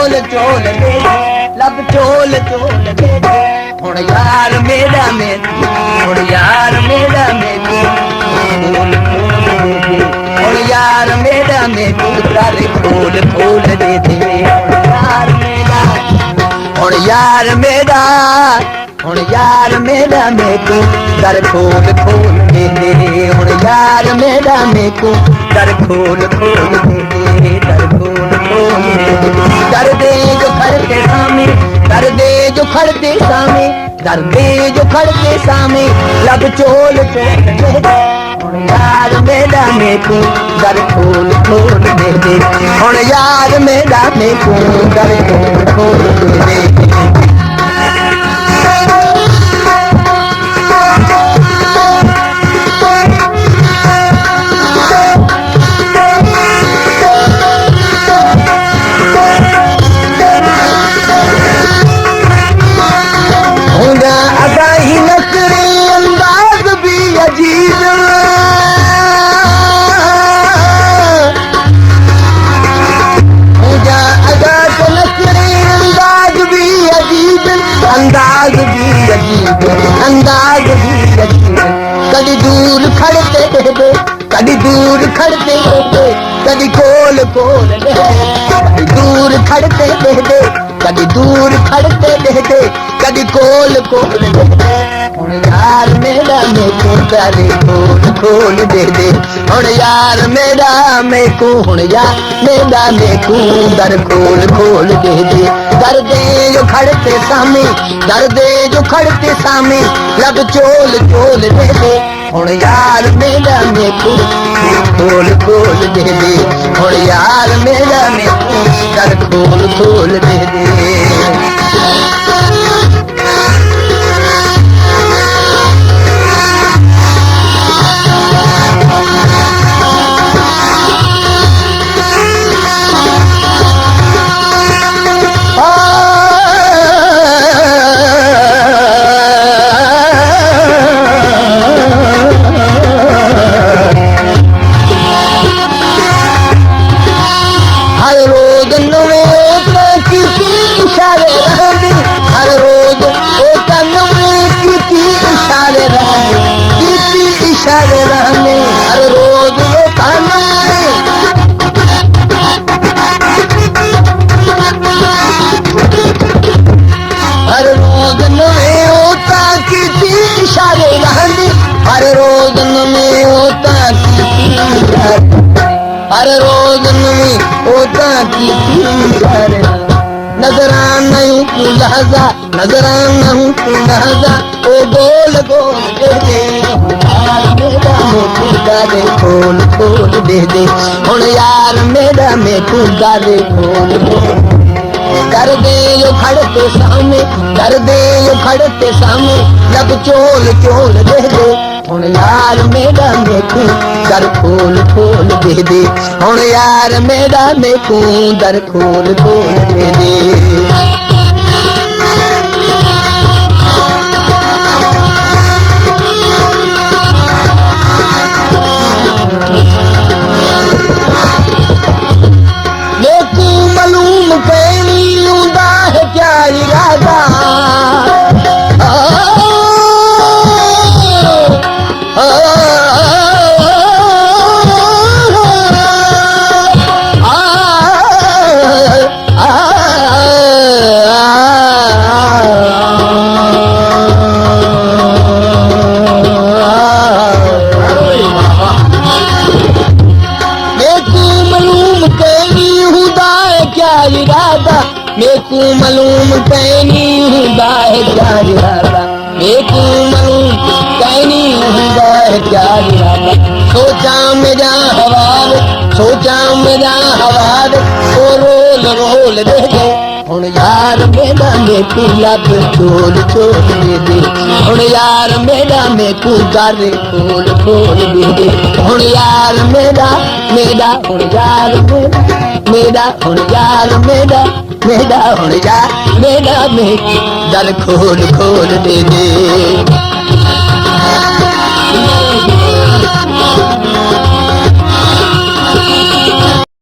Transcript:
चोल चोल दे लब चोल चोल दे हुण यार मेरा मैनू हुण यार मेरा मैनू खोल खोल दे दे हुण यार मेरा मैनू दर खोल खोल दे दे हुण यार मेरा हुण यार मेरा मैनू दर खोल खोल दे दे हुण यार मेरा मैनू दर खोल खोल दे दे दर खोल खोल दे दे दर दे जो खड़के सामे दर दे जो खड़के सामे दर दे जो खड़के सामे लब चोल चोल दे दे हुण यार मेरा मैनू दर खोल खोल दे दे हुण यार मेरा मैनू दर खोल खोल दे दे अंदाज भी अजीब अंदाज भी अजीब कभी दूर खड़ते दे कभी दूर खड़ते दे कभी कोल कोल दे कभी दूर खड़ते दे कभी दूर खड़ते दे कभी कोल कोल दे हुण यार मेरा मैनू दर खोल खोल दे दे हुण यार मेरा मैनू हुण यार मेरा मैनू दर खोल खोल दे दे दर दे जो खड़ते सामे दर दे जो खड़ते सामे लब चोल चोल दे दे हुण यार मेरा मैनू खोल खोल दे दे हुण यार मेरा मैनू दर खोल खोल दे दे हर रोज नवी होता की नजराना हूँ तू लहजा नजराना हूँ तू लहजा ओ गोल गोल दे दे मेरा मैनू दर खोल खोल दे दे हुण यार मेरा मैनू दर खोल खोल कर दे जो खड़ते सामे कर दे जो खड़ते सामे लब चोल चोल दे दे हुण यार मेरा मैनू दर खोल खोल दे दे हुण यार मेरा मैनू दर खोल खोल दे दे मैनू मालूम कैनी हुंदा है क्या इरादा मेकू मालूम कैनी हुंदा है क्या इरादा मेकू मालूम कैनी हुंदा है क्या इरादा सोचा मेरा हवाल सोचा मेरा हवाल ओ रोल रोल दे दे हुण यार मेरा मैनू लब चोल चोल दे दे हुण यार मेरा मैनू दर खोल खोल दे दे हुण यार मेरा मेरा हुण यार मेरा हुण यार मेरा मेरा हुण यार मेरा मैनू दर खोल खोल दे दे